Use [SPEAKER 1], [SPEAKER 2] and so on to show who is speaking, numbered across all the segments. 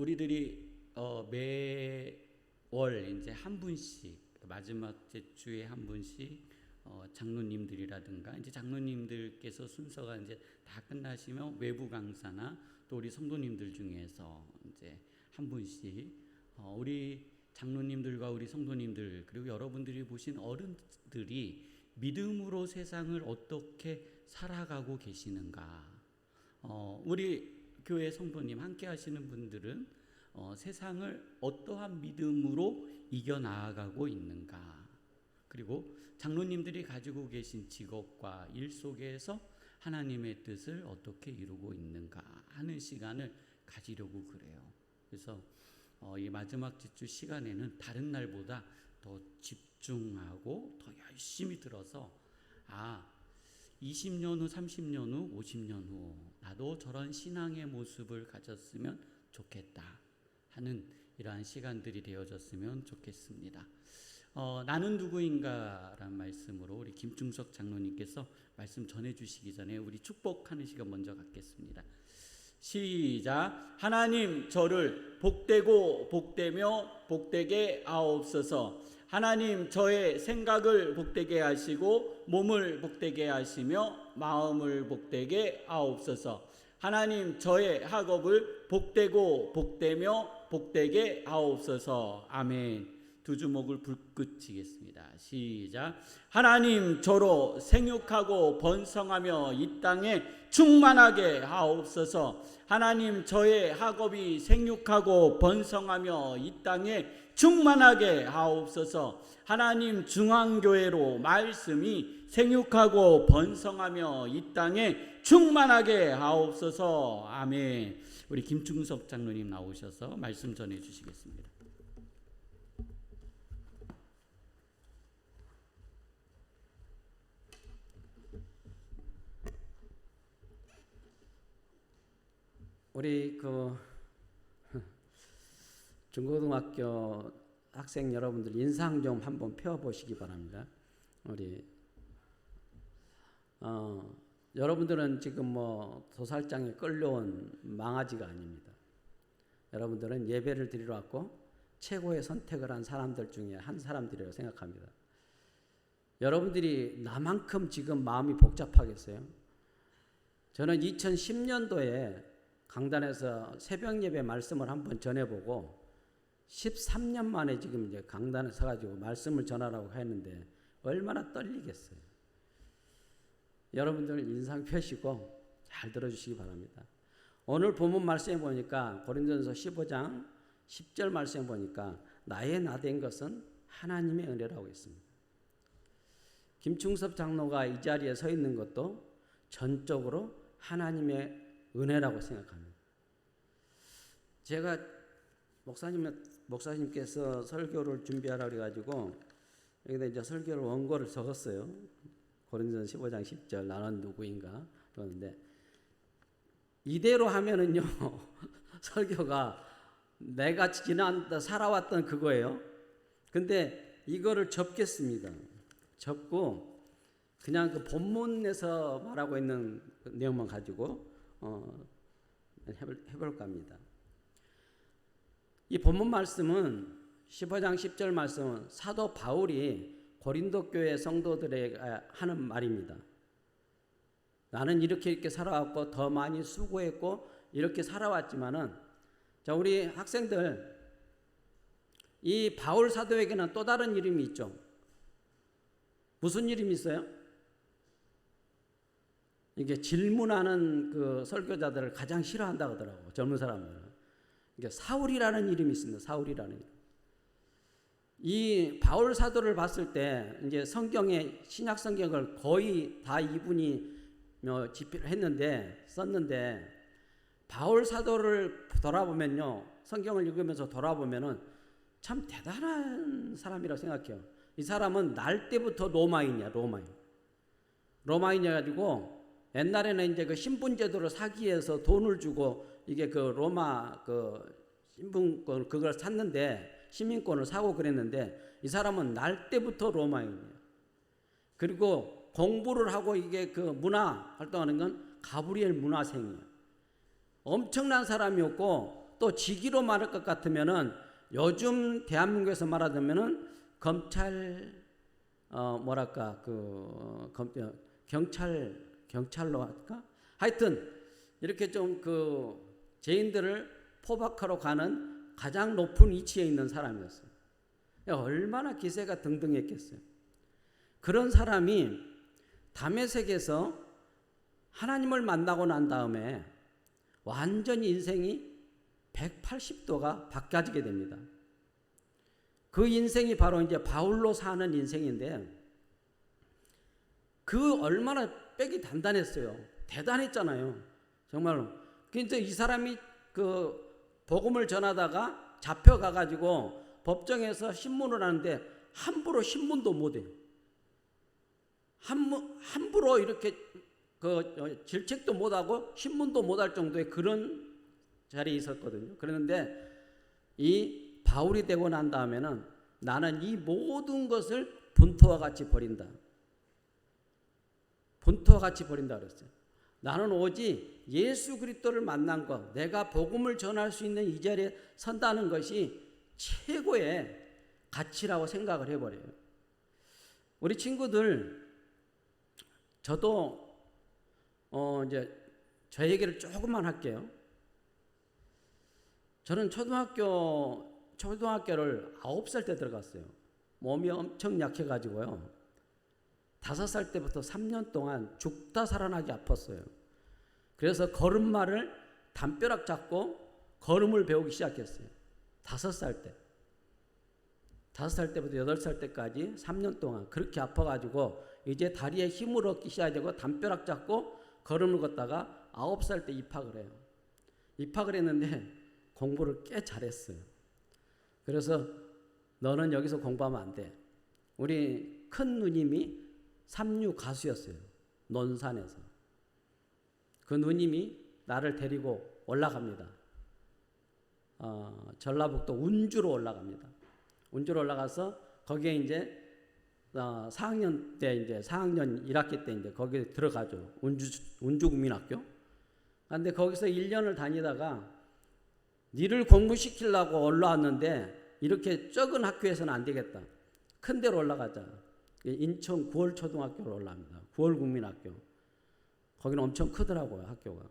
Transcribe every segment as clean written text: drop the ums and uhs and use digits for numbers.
[SPEAKER 1] 우리들이 매월 이제 한 분씩 마지막 주에 한 분씩 장로님들이라든가 이제 장로님들께서 순서가 이제 다 끝나시면 외부 강사나 또 우리 성도님들 중에서 이제 한 분씩 우리 장로님들과 우리 성도님들 그리고 여러분들이 보신 어른들이 믿음으로 세상을 어떻게 살아가고 계시는가. 우리 교회 성도님 함께 하시는 분들은 세상을 어떠한 믿음으로 이겨나가고 있는가. 그리고 장로님들이 가지고 계신 직업과 일 속에서 하나님의 뜻을 어떻게 이루고 있는가 하는 시간을 가지려고 그래요. 그래서 이 마지막 주 시간에는 다른 날보다 더 집중하고 더 열심히 들어서 20년 후, 30년 후, 50년 후 나도 저런 신앙의 모습을 가졌으면 좋겠다 하는 이러한 시간들이 되어졌으면 좋겠습니다. 나는 누구인가 라는 말씀으로 우리 김충석 장로님께서 말씀 전해주시기 전에 우리 축복하는 시간 먼저 갖겠습니다. 시작. 하나님 저를 복되고 복되며 복되게 하옵소서. 하나님 저의 생각을 복되게 하시고 몸을 복되게 하시며 마음을 복되게 하옵소서. 하나님 저의 학업을 복되고 복되며 복되게 하옵소서. 아멘. 두 주먹을 불끄치겠습니다. 시작. 하나님 저로 생육하고 번성하며 이 땅에 충만하게 하옵소서. 하나님 저의 학업이 생육하고 번성하며 이 땅에 충만하게 하옵소서. 하나님 중앙교회로 말씀이 생육하고 번성하며 이 땅에 충만하게 하옵소서. 아멘. 우리 김충석 장로님 나오셔서 말씀 전해 주시겠습니다.
[SPEAKER 2] 우리 중고등학교 학생 여러분들 인상 좀 한번 펴보시기 바랍니다. 우리 여러분들은 지금 도살장에 끌려온 망아지가 아닙니다. 여러분들은 예배를 드리러 왔고 최고의 선택을 한 사람들 중에 한 사람들이라고 생각합니다. 여러분들이 나만큼 지금 마음이 복잡하겠어요? 저는 2010년도에 강단에서 새벽 예배 말씀을 한번 전해보고 13년 만에 지금 이제 강단에 서가지고 말씀을 전하라고 했는데 얼마나 떨리겠어요. 여러분들 인상 펴시고 잘 들어주시기 바랍니다. 오늘 본문 말씀에 보니까 고린도전서 15장 10절 말씀에 보니까 나의 나된 것은 하나님의 은혜라고 했습니다. 김충섭 장로가 이 자리에 서 있는 것도 전적으로 하나님의 은혜라고 생각합니다. 제가 목사님께서 설교를 준비하라고 해가지고 여기다 이제 설교를 원고를 적었어요. 고린도전서 15장 10절 나는 누구인가 그러는데 이대로 하면은요 설교가 내가 살아왔던 그거예요. 근데 이거를 접겠습니다. 접고 그냥 그 본문에서 말하고 있는 내용만 가지고 해볼까 합니다. 이 본문 말씀은 15장 10절 말씀은 사도 바울이 고린도 교회 성도들에게 하는 말입니다. 나는 이렇게 살아왔고 더 많이 수고했고 이렇게 살아왔지만은 자 우리 학생들 이 바울 사도에게는 또 다른 이름이 있죠. 무슨 이름이 있어요? 이게 질문하는 그 설교자들을 가장 싫어한다고 하더라고 젊은 사람들은. 이게 사울이라는 이름이 있습니다. 사울이라는 이름. 이 바울 사도를 봤을 때 이제 성경에 신약 성경을 거의 다 이분이 집필을 했는데 썼는데 바울 사도를 돌아보면요 성경을 읽으면서 돌아보면은 참 대단한 사람이라고 생각해요. 이 사람은 날 때부터 로마인이야. 로마인이어가지고 옛날에는 이제 그 신분제도를 사기 위해서 돈을 주고 이게 그 로마 그 신분권 그걸 샀는데 시민권을 사고 그랬는데 이 사람은 날 때부터 로마인이에요. 그리고 공부를 하고 이게 그 문화 활동하는 건 가브리엘 문화생이에요. 엄청난 사람이었고 또 직위로 말할 것 같으면은 요즘 대한민국에서 말하자면은 검찰 뭐랄까 경찰로 할까? 하여튼 이렇게 좀 그 죄인들을 포박하러 가는 가장 높은 위치에 있는 사람이었어요. 얼마나 기세가 등등했겠어요. 그런 사람이 다메섹에서 하나님을 만나고 난 다음에 완전히 인생이 180도가 바뀌어지게 됩니다. 그 인생이 바로 이제 바울로 사는 인생인데, 그 얼마나 빽이 단단했어요. 대단했잖아요. 정말로. 그래서 이 사람이 그 복음을 전하다가 잡혀가가지고 법정에서 신문을 하는데 함부로 신문도 못해요. 함부로 이렇게 그 질책도 못하고 신문도 못할 정도의 그런 자리에 있었거든요. 그런데 이 바울이 되고 난 다음에는 나는 이 모든 것을 분토와 같이 버린다. 분토와 같이 버린다 그랬어요. 나는 오직 예수 그리스도를 만난 것, 내가 복음을 전할 수 있는 이 자리에 선다는 것이 최고의 가치라고 생각을 해버려요. 우리 친구들, 저도 이제 저 얘기를 조금만 할게요. 저는 초등학교를 9살 때 들어갔어요. 몸이 엄청 약해가지고요. 5살 때부터 3년 동안 죽다 살아나기 아팠어요. 그래서 걸음마를 담벼락 잡고 걸음을 배우기 시작했어요. 5살 때. 5살 때부터 8살 때까지 3년 동안 그렇게 아파가지고 이제 다리에 힘을 얻기 시작하고 담벼락 잡고 걸음을 걷다가 9살 때 입학을 해요. 입학을 했는데 공부를 꽤 잘했어요. 그래서 너는 여기서 공부하면 안 돼. 우리 큰 누님이 삼류 가수였어요. 논산에서. 그 누님이 나를 데리고 올라갑니다. 전라북도 운주로 올라갑니다. 운주로 올라가서 거기에 이제 4학년 때 이제 4학년 1학기 때 이제 거기에 들어가죠. 운주국민학교. 근데 거기서 1년을 다니다가 니를 공부시키려고 올라왔는데 이렇게 적은 학교에서는 안 되겠다. 큰 데로 올라가자. 인천 9월 초등학교로 올라갑니다. 9월 국민학교. 거기는 엄청 크더라고요, 학교가.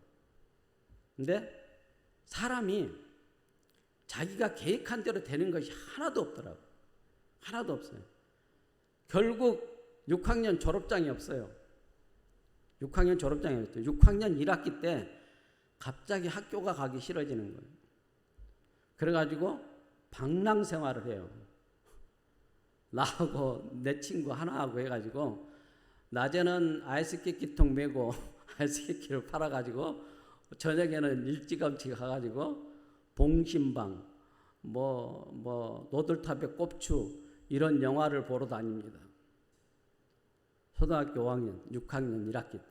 [SPEAKER 2] 근데 사람이 자기가 계획한 대로 되는 것이 하나도 없더라고요. 하나도 없어요. 결국 6학년 졸업장이 없어요. 6학년 졸업장이 없어요. 6학년 1학기 때 갑자기 학교가 가기 싫어지는 거예요. 그래가지고 방랑 생활을 해요. 나하고 내 친구 하나하고 해가지고 낮에는 아이스케이크통 메고 아이스케이크를 팔아가지고 저녁에는 일찌감치 가가지고 봉신방 노들탑의 꼽추 이런 영화를 보러 다닙니다. 초등학교 5학년 6학년 1학기 때.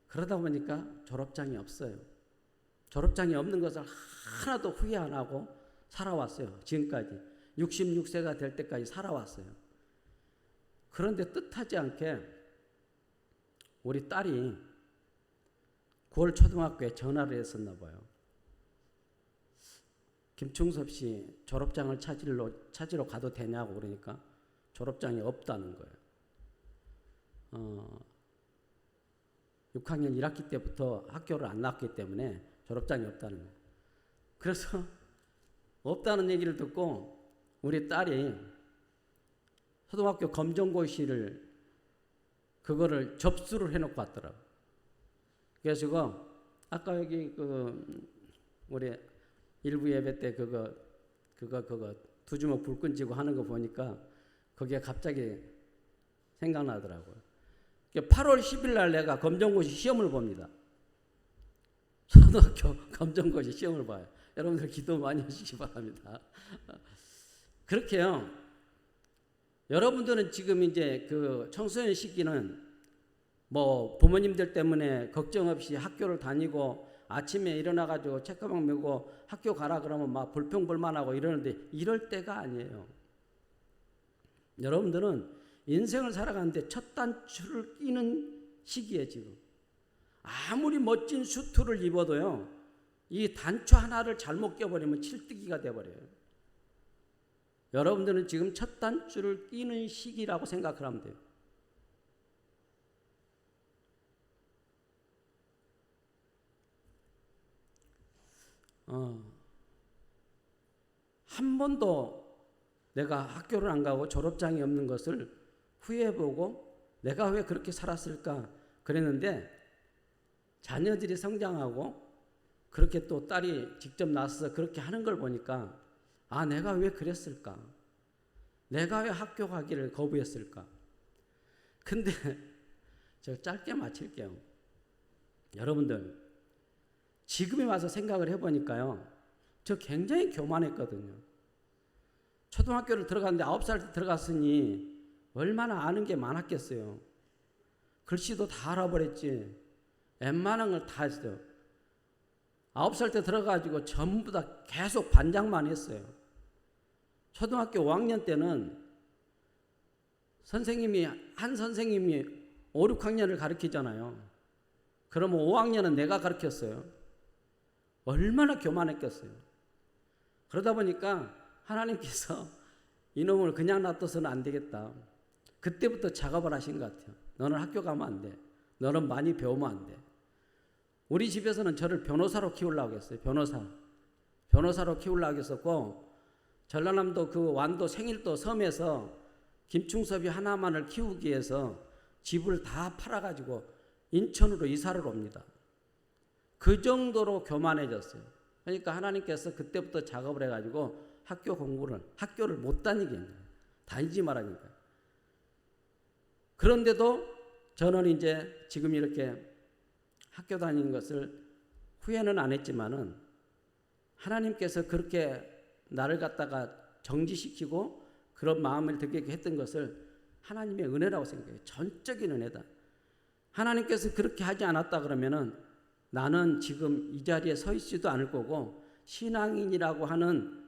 [SPEAKER 2] 그러다 보니까 졸업장이 없어요. 졸업장이 없는 것을 하나도 후회 안 하고 살아왔어요. 지금까지 66세가 될 때까지 살아왔어요. 그런데 뜻하지 않게 우리 딸이 9월 초등학교에 전화를 했었나 봐요. 김충섭 씨 졸업장을 찾으러 가도 되냐고 그러니까 졸업장이 없다는 거예요. 6학년 1학기 때부터 학교를 안 나왔기 때문에 졸업장이 없다는 거예요. 그래서 없다는 얘기를 듣고 우리 딸이 초등학교 검정고시를 그거를 접수를 해놓고 왔더라고요. 그래서 아까 여기 우리 일부 예배 때 그거 두 주먹 불 끈지고 하는 거 보니까 그게 갑자기 생각나더라고요. 8월 10일 날 내가 검정고시 시험을 봅니다. 초등학교 검정고시 시험을 봐요. 여러분들 기도 많이 해주시기 바랍니다. 그렇게요. 여러분들은 지금 이제 그 청소년 시기는 뭐 부모님들 때문에 걱정 없이 학교를 다니고 아침에 일어나가지고 책가방 메고 학교 가라 그러면 막 불평불만하고 이러는데 이럴 때가 아니에요. 여러분들은 인생을 살아가는데 첫 단추를 끼는 시기에 지금 아무리 멋진 수트를 입어도요 이 단추 하나를 잘못 껴버리면 칠뜨기가 돼버려요. 여러분들은 지금 첫 단추를 끼는 시기라고 생각을 하면 돼요. 한 번도 내가 학교를 안 가고 졸업장이 없는 것을 후회해보고 내가 왜 그렇게 살았을까 그랬는데, 자녀들이 성장하고 그렇게 또 딸이 직접 나서서 그렇게 하는 걸 보니까 아, 내가 왜 그랬을까? 내가 왜 학교 가기를 거부했을까? 근데 제가 짧게 마칠게요. 여러분들, 지금에 와서 생각을 해보니까요, 저 굉장히 교만했거든요. 초등학교를 들어갔는데 9살 때 들어갔으니 얼마나 아는 게 많았겠어요. 글씨도 다 알아버렸지. 웬만한 걸 다 했어요. 9살 때 들어가지고 전부 다 계속 반장만 했어요. 초등학교 5학년 때는 한 선생님이 5, 6학년을 가르치잖아요. 그러면 5학년은 내가 가르쳤어요. 얼마나 교만했겠어요. 그러다 보니까 하나님께서 이놈을 그냥 놔둬서는 안 되겠다. 그때부터 작업을 하신 것 같아요. 너는 학교 가면 안 돼. 너는 많이 배우면 안 돼. 우리 집에서는 저를 변호사로 키우려고 했어요. 변호사로 키우려고 했었고, 전라남도 그 완도 생일도 섬에서 김충섭이 하나만을 키우기 위해서 집을 다 팔아가지고 인천으로 이사를 옵니다. 그 정도로 교만해졌어요. 그러니까 하나님께서 그때부터 작업을 해가지고 학교를 못 다니게 했어요. 다니지 말라니까. 그런데도 저는 이제 지금 이렇게 학교 다니는 것을 후회는 안 했지만은, 하나님께서 그렇게 나를 갖다가 정지시키고 그런 마음을 들게 했던 것을 하나님의 은혜라고 생각해요. 전적인 은혜다. 하나님께서 그렇게 하지 않았다 그러면은 나는 지금 이 자리에 서 있지도 않을 거고, 신앙인이라고 하는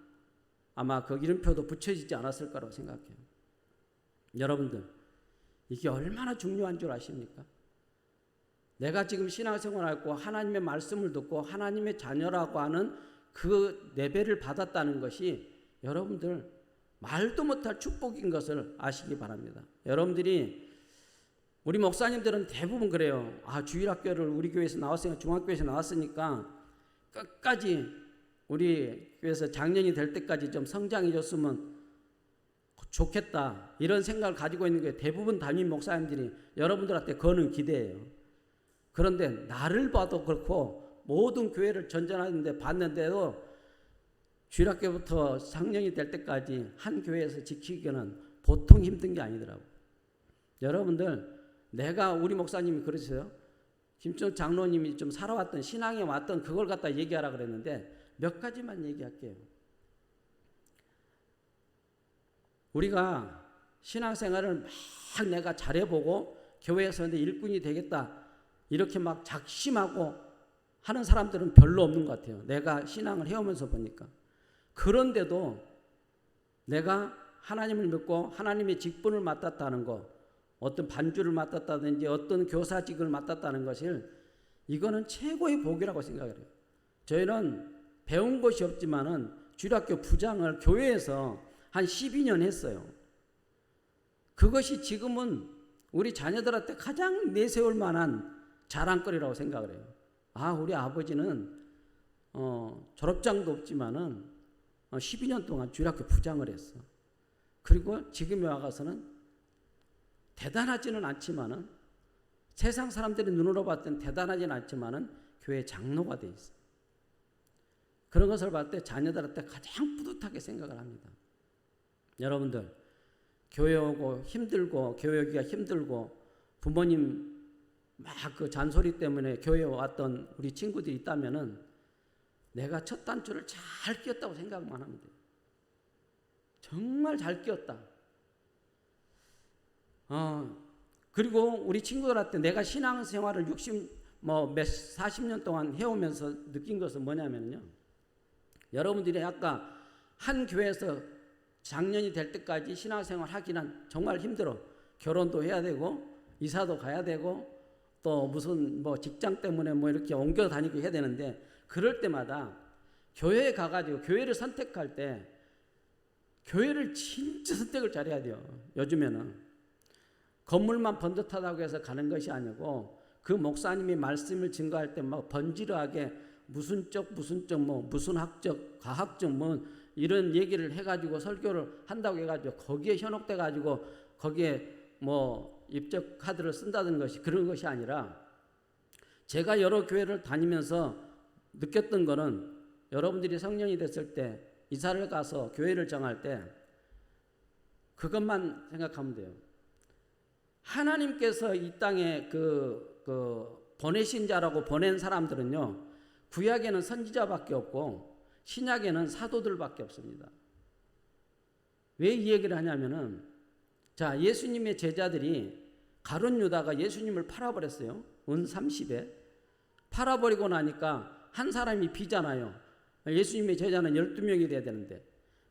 [SPEAKER 2] 아마 그 이름표도 붙여지지 않았을 거라고 생각해요. 여러분들, 이게 얼마나 중요한 줄 아십니까? 내가 지금 신앙생활하고 하나님의 말씀을 듣고 하나님의 자녀라고 하는 그 레벨을 받았다는 것이 여러분들 말도 못할 축복인 것을 아시기 바랍니다. 여러분들이, 우리 목사님들은 대부분 그래요. 아, 주일학교를 우리 교회에서 나왔으니까, 중학교에서 나왔으니까 끝까지 우리 교회에서 장년이 될 때까지 좀 성장해 줬으면 좋겠다, 이런 생각을 가지고 있는 게 대부분 담임 목사님들이 여러분들한테 거는 기대예요. 그런데 나를 봐도 그렇고 모든 교회를 전전하는데 봤는데도 주일학교부터 장년이 될 때까지 한 교회에서 지키기는 보통 힘든 게 아니더라고요. 여러분들, 내가, 우리 목사님이 그러세요. 김천 장로님이 좀 살아왔던, 신앙에 왔던 그걸 갖다 얘기하라 그랬는데 몇 가지만 얘기할게요. 우리가 신앙생활을 막 내가 잘해보고 교회에서 내 일꾼이 되겠다, 이렇게 막 작심하고 하는 사람들은 별로 없는 것 같아요. 내가 신앙을 해오면서 보니까. 그런데도 내가 하나님을 믿고 하나님의 직분을 맡았다는 거, 어떤 반주를 맡았다든지 어떤 교사직을 맡았다는 것을, 이거는 최고의 복이라고 생각을 해요. 저희는 배운 것이 없지만은 주일학교 부장을 교회에서 한 12년 했어요. 그것이 지금은 우리 자녀들한테 가장 내세울 만한 자랑거리라고 생각을 해요. 아, 우리 아버지는 졸업장도 없지만은 12년 동안 주일학교 부장을 했어. 그리고 지금에 와가서는 대단하지는 않지만은, 세상 사람들이 눈으로 봤을 땐 대단하지는 않지만은 교회 장로가 돼 있어. 그런 것을 봤을 때 자녀들한테 가장 뿌듯하게 생각을 합니다. 여러분들, 교회 오고 힘들고 교회 오기가 힘들고 부모님 막 그 잔소리 때문에 교회에 왔던 우리 친구들이 있다면은 내가 첫 단추를 잘 끼웠다고 생각만 하면 돼요. 정말 잘 끼웠다. 그리고 우리 친구들한테 내가 신앙생활을 40년 동안 해오면서 느낀 것은 뭐냐면요, 여러분들이 아까 한 교회에서 장년이 될 때까지 신앙생활 하기는 정말 힘들어. 결혼도 해야 되고 이사도 가야 되고 또 무슨 직장 때문에 이렇게 옮겨 다니고 해야 되는데, 그럴 때마다 교회에 가가지고 교회를 선택할 때 교회를 진짜 선택을 잘해야 돼요. 요즘에는 건물만 번듯하다고 해서 가는 것이 아니고 그 목사님이 말씀을 증거할 때 막 번지르하게 무슨 뭐 무슨 학적 과학적 뭐 이런 얘기를 해가지고 설교를 한다고 해가지고 거기에 현혹돼 가지고 거기에 뭐 입적 카드를 쓴다는 것이 그런 것이 아니라 제가 여러 교회를 다니면서 느꼈던 거는 여러분들이 성령이 됐을 때 이사를 가서 교회를 정할 때 그것만 생각하면 돼요. 하나님께서 이 땅에 보내신 자라고 보낸 사람들은요, 구약에는 선지자밖에 없고 신약에는 사도들밖에 없습니다. 왜 이 얘기를 하냐면은, 자, 예수님의 제자들이 가룟 유다가 예수님을 팔아버렸어요. 은 30에 팔아버리고 나니까 한 사람이 비잖아요. 예수님의 제자는 12명이 돼야 되는데,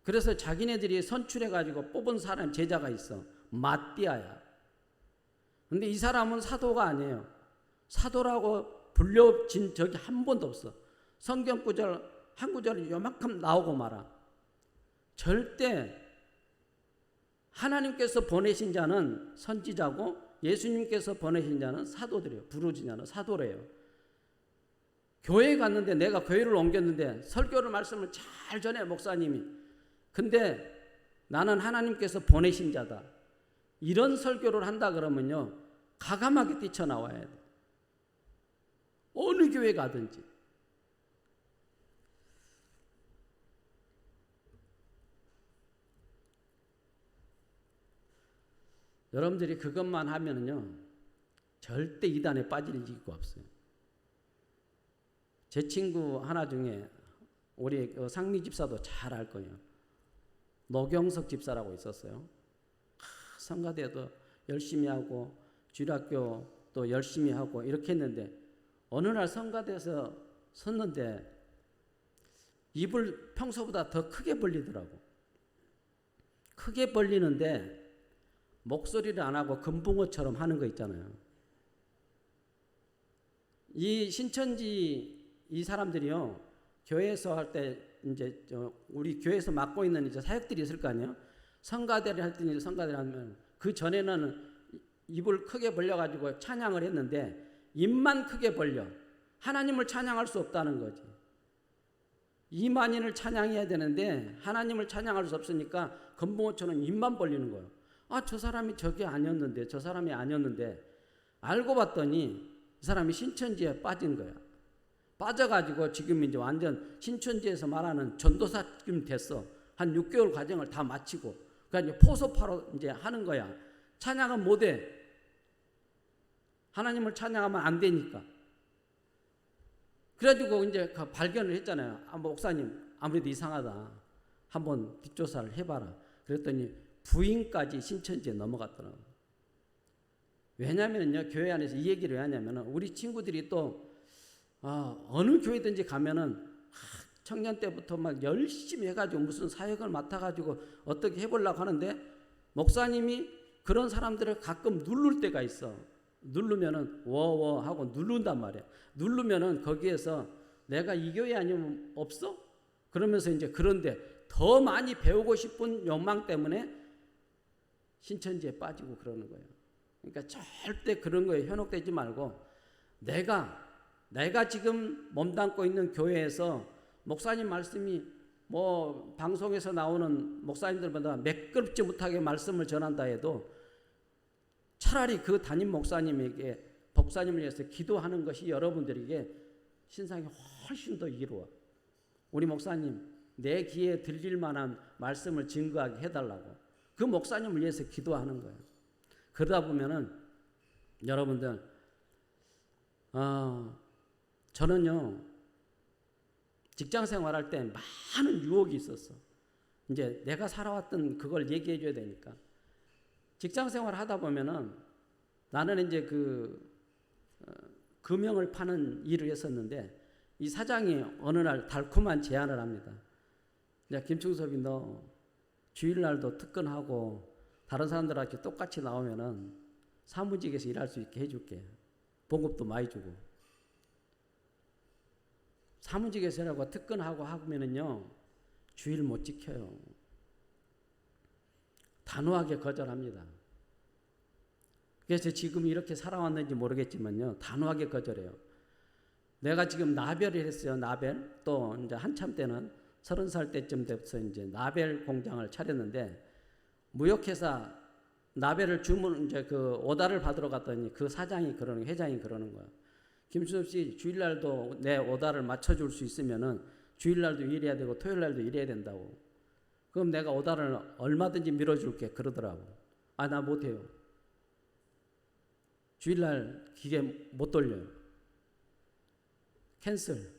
[SPEAKER 2] 그래서 자기네들이 선출해가지고 뽑은 사람 제자가 있어. 마띠아야. 근데 이 사람은 사도가 아니에요. 사도라고 불려진 적이 한 번도 없어. 성경 구절 한 구절이 요만큼 나오고 말아. 절대 하나님께서 보내신 자는 선지자고 예수님께서 보내신 자는 사도들이에요. 부르신 자는 사도래요. 교회에 갔는데, 내가 교회를 옮겼는데 설교를 말씀을 잘 전해 목사님이. 근데 나는 하나님께서 보내신 자다, 이런 설교를 한다 그러면요, 가감하게 뛰쳐나와야 돼. 어느 교회 가든지. 여러분들이 그것만 하면은요, 절대 이단에 빠질 이유가 없어요. 제 친구 하나 중에 우리 상미 집사도 잘 알 거예요. 노경석 집사라고 있었어요. 성가대도 열심히 하고 주일학교 또 열심히 하고 이렇게 했는데, 어느 날 성가대에서 섰는데 입을 평소보다 더 크게 벌리더라고. 크게 벌리는데 목소리를 안 하고 금붕어처럼 하는 거 있잖아요. 이 신천지 이 사람들이요, 교회에서 할 때 이제 우리 교회에서 맡고 있는 이제 사역들이 있을 거 아니에요. 성가대를 할 때 성가대를 하면 그 전에는 입을 크게 벌려가지고 찬양을 했는데, 입만 크게 벌려 하나님을 찬양할 수 없다는 거지. 이만인을 찬양해야 되는데 하나님을 찬양할 수 없으니까 금붕어처럼 입만 벌리는 거예요. 아, 저 사람이 저게 아니었는데, 저 사람이 아니었는데, 알고 봤더니 이 사람이 신천지에 빠진 거야. 빠져가지고 지금 이제 완전 신천지에서 말하는 전도사쯤 됐어. 한 6개월 과정을 다 마치고, 그러니까 이제 포섭하러 이제 하는 거야. 찬양은 못해. 하나님을 찬양하면 안 되니까. 그래가지고 이제 발견을 했잖아요. 아, 목사님, 아무래도 이상하다. 한번 뒷조사를 해봐라. 그랬더니 부인까지 신천지에 넘어갔더라고요. 왜냐면요, 교회 안에서 이 얘기를 왜 하냐면, 우리 친구들이 또 어느 교회든지 가면은 청년 때부터 막 열심히 해가지고 무슨 사역을 맡아가지고 어떻게 해보려고 하는데, 목사님이 그런 사람들을 가끔 누를 때가 있어. 누르면은 워워 하고 누른단 말이야. 누르면은 거기에서 내가 이 교회 아니면 없어? 그러면서 이제, 그런데 더 많이 배우고 싶은 욕망 때문에 신천지에 빠지고 그러는 거예요. 그러니까 절대 그런 거에 현혹되지 말고, 내가 지금 몸담고 있는 교회에서 목사님 말씀이 뭐 방송에서 나오는 목사님들보다 몇 그릇지 못하게 말씀을 전한다 해도 차라리 그 담임 목사님에게, 법사님을 위해서 기도하는 것이 여러분들에게 신상이 훨씬 더 이루어. 우리 목사님, 내 귀에 들릴 만한 말씀을 증거하게 해달라고 그 목사님을 위해서 기도하는 거예요. 그러다 보면은 여러분들, 저는요, 직장 생활할 때 많은 유혹이 있었어. 이제 내가 살아왔던 그걸 얘기해 줘야 되니까. 직장 생활 하다 보면은 나는 이제 금형을 파는 일을 했었는데, 이 사장이 어느 날 달콤한 제안을 합니다. 야, 김충섭이, 너 주일날도 특근하고 다른 사람들하고 똑같이 나오면은 사무직에서 일할 수 있게 해줄게. 봉급도 많이 주고. 사무직에서라고 특근하고 하면은요 주일 못 지켜요. 단호하게 거절합니다. 그래서 지금 이렇게 살아왔는지 모르겠지만요 단호하게 거절해요. 내가 지금 나벨을 했어요. 나벨. 또 이제 한참 때는 30살 때쯤 돼서 이제 나벨 공장을 차렸는데 무역회사 나벨을 주문 이제 그 오다를 받으러 갔더니 그 사장이 그러는 회장이 그러는 거야. 김수섭 씨 주일날도 내 오다를 맞춰줄 수 있으면은 주일날도 일해야 되고 토요일날도 일해야 된다고. 그럼 내가 오다를 얼마든지 밀어줄게 그러더라고. 아, 나 못해요. 주일날 기계 못 돌려요. 캔슬.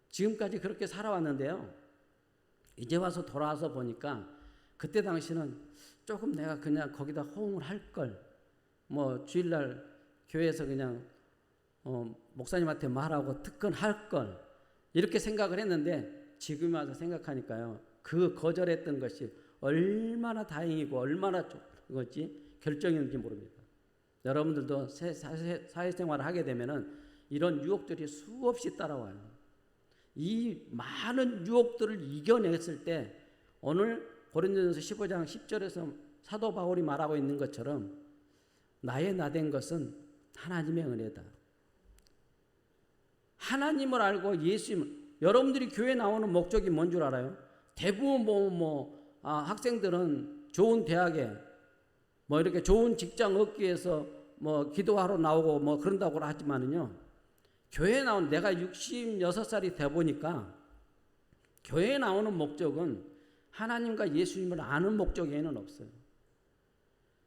[SPEAKER 2] 지금까지 그렇게 살아왔는데요. 이제 와서 돌아와서 보니까 그때 당시는 조금 내가 그냥 거기다 호응을 할 걸. 뭐 주일날 교회에서 그냥 목사님한테 말하고 특근할 걸. 이렇게 생각을 했는데 지금 와서 생각하니까요. 그 거절했던 것이 얼마나 다행이고 얼마나 좋은지 결정이었는지 모릅니다. 여러분들도 사회생활을 하게 되면은 이런 유혹들이 수없이 따라와요. 이 많은 유혹들을 이겨냈을 때 오늘 고린도전서 15장 10절에서 사도 바울이 말하고 있는 것처럼 나의 나된 것은 하나님의 은혜다. 하나님을 알고 예수님, 여러분들이 교회 나오는 목적이 뭔 줄 알아요? 대부분 학생들은 좋은 대학에 뭐 이렇게 좋은 직장 얻기 위해서 뭐 기도하러 나오고 뭐 그런다고 하지만은요. 교회에 나온 내가 66살이 돼 보니까 교회에 나오는 목적은 하나님과 예수님을 아는 목적 외에는 없어요.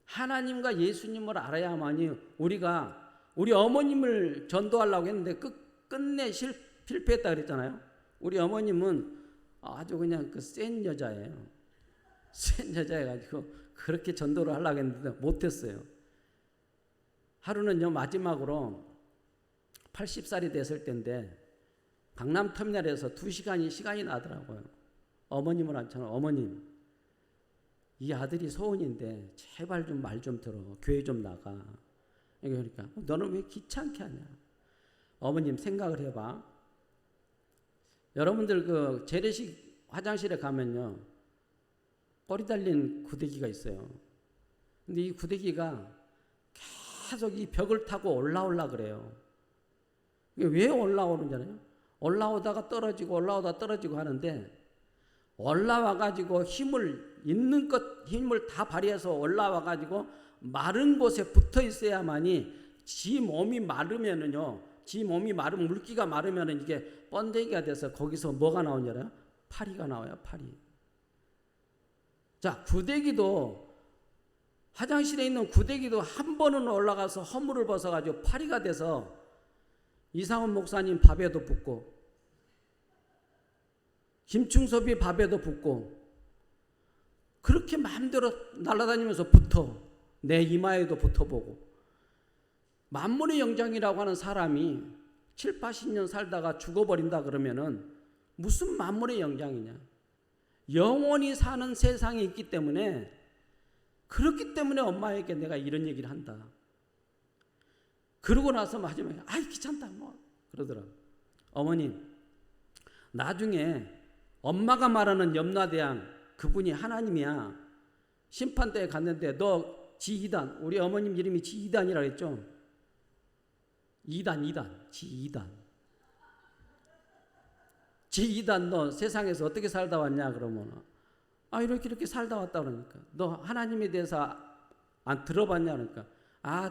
[SPEAKER 2] 하나님과 예수님을 알아야만이 우리가 우리 어머님을 전도하려고 했는데 끝내 실패했다 그랬잖아요. 우리 어머님은 아주 그냥 그 센 여자예요. 센 여자여가지고 그렇게 전도를 하려고 했는데 못했어요. 하루는요 마지막으로 80살이 됐을 때인데 강남터미널에서 2시간이 시간이 나더라고요. 어머님을 앉혀서 어머님 이 아들이 소원인데 제발 좀 말 좀 들어. 교회 좀 나가. 그러니까 너는 왜 귀찮게 하냐. 어머님 생각을 해봐. 여러분들 그 재래식 화장실에 가면요 꼬리 달린 구데기가 있어요. 근데 이 구데기가 계속 이 벽을 타고 올라오려 그래요. 왜 올라오는잖아요. 올라오다가 떨어지고 올라오다가 떨어지고 하는데 올라와 가지고 있는 것 힘을 다 발휘해서 올라와 가지고 마른 곳에 붙어 있어야만이 지 몸이 마르면은요. 지 몸이 마르면 물기가 마르면은 이게 번데기가 돼서 거기서 뭐가 나오냐요? 파리가 나와요. 파리. 자, 구데기도 화장실에 있는 구데기도 한 번은 올라가서 허물을 벗어 가지고 파리가 돼서 이상훈 목사님 밥에도 붙고 김충섭이 밥에도 붙고 그렇게 마음대로 날아다니면서 붙어 내 이마에도 붙어보고 만물의 영장이라고 하는 사람이 7, 80년 살다가 죽어버린다 그러면은 무슨 만물의 영장이냐. 영원히 사는 세상이 있기 때문에 그렇기 때문에 엄마에게 내가 이런 얘기를 한다. 그러고 나서 마지막에 아이 귀찮다 뭐 그러더라고. 어머님 나중에 엄마가 말하는 염라대왕 그분이 하나님이야. 심판대에 갔는데 너 지이단 우리 어머님 이름이 지이단이라고 했죠. 이단 지이단 너 세상에서 어떻게 살다 왔냐 그러면 이렇게 살다 왔다 그러니까 너 하나님에 대해서 안 들어봤냐 그러니까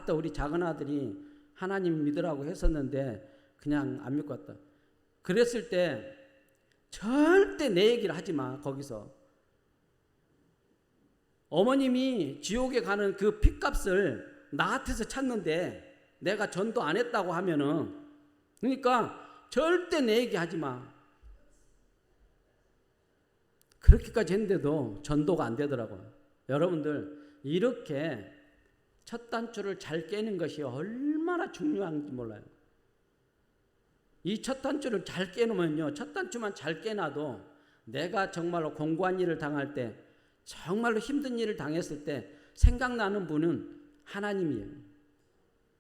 [SPEAKER 2] 또 우리 작은 아들이 하나님 믿으라고 했었는데 그냥 안 믿고 왔다. 그랬을 때 절대 내 얘기를 하지 마. 거기서 어머님이 지옥에 가는 그 핏값을 나한테서 찾는데 내가 전도 안 했다고 하면은 그러니까 절대 내 얘기 하지 마. 그렇게까지 했는데도 전도가 안 되더라고요. 여러분들 이렇게 첫 단추를 잘 깨는 것이 얼마나 중요한지 몰라요. 이 첫 단추를 잘 깨놓으면요. 첫 단추만 잘 깨놔도 내가 정말로 공고한 일을 당할 때 정말로 힘든 일을 당했을 때 생각나는 분은 하나님이에요.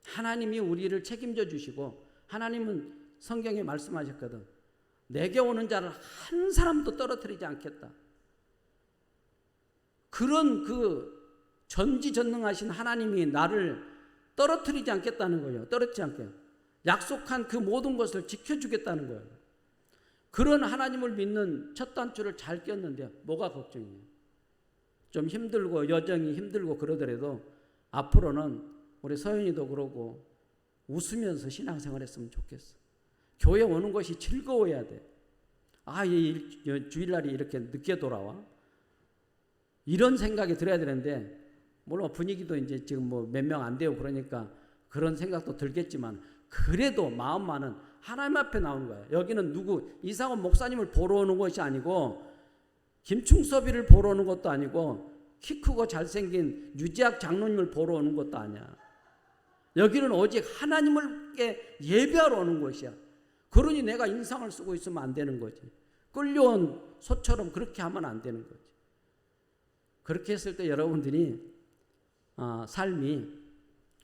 [SPEAKER 2] 하나님이 우리를 책임져 주시고 하나님은 성경에 말씀하셨거든. 내게 오는 자를 한 사람도 떨어뜨리지 않겠다. 그런 그 전지전능하신 하나님이 나를 떨어뜨리지 않겠다는 거예요. 떨어뜨리지 않게. 약속한 그 모든 것을 지켜주겠다는 거예요. 그런 하나님을 믿는 첫 단추를 잘 꼈는데 뭐가 걱정이에요? 좀 힘들고 여정이 힘들고 그러더라도 앞으로는 우리 서연이도 그러고 웃으면서 신앙생활 했으면 좋겠어. 교회 오는 것이 즐거워야 돼. 이 주일날이 이렇게 늦게 돌아와? 이런 생각이 들어야 되는데, 물론 분위기도 이제 지금 뭐 몇 명 안 되고 그러니까 그런 생각도 들겠지만, 그래도 마음만은 하나님 앞에 나오는 거예요. 여기는 누구 이상원 목사님을 보러 오는 것이 아니고, 김충섭이를 보러 오는 것도 아니고, 키 크고 잘생긴 유지학 장로님을 보러 오는 것도 아니야. 여기는 오직 하나님을 예배하러 오는 것이야. 그러니 내가 인상을 쓰고 있으면 안 되는 거지. 끌려온 소처럼 그렇게 하면 안 되는 거지. 그렇게 했을 때 여러분들이 삶이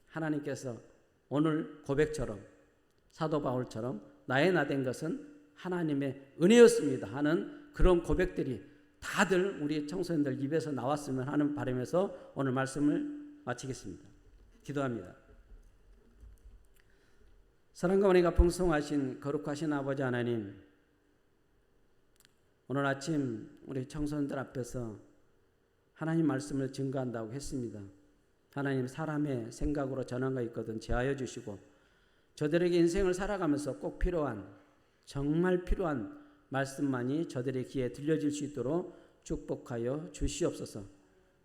[SPEAKER 2] 하나님께서 오늘 고백처럼 사도 바울처럼 나의 나 된 것은 하나님의 은혜였습니다 하는 그런 고백들이 다들 우리 청소년들 입에서 나왔으면 하는 바람에서 오늘 말씀을 마치겠습니다. 기도합니다. 사랑과 은혜가 풍성하신 거룩하신 아버지 하나님, 오늘 아침 우리 청소년들 앞에서 하나님 말씀을 증거한다고 했습니다. 하나님, 사람의 생각으로 전환가 있거든 제하여 주시고 저들에게 인생을 살아가면서 꼭 필요한, 정말 필요한 말씀만이 저들의 귀에 들려질 수 있도록 축복하여 주시옵소서.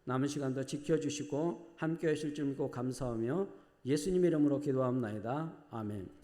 [SPEAKER 2] 남은 시간도 지켜주시고 함께 하실 줄 믿고 감사하며 예수님의 이름으로 기도하옵나이다. 아멘.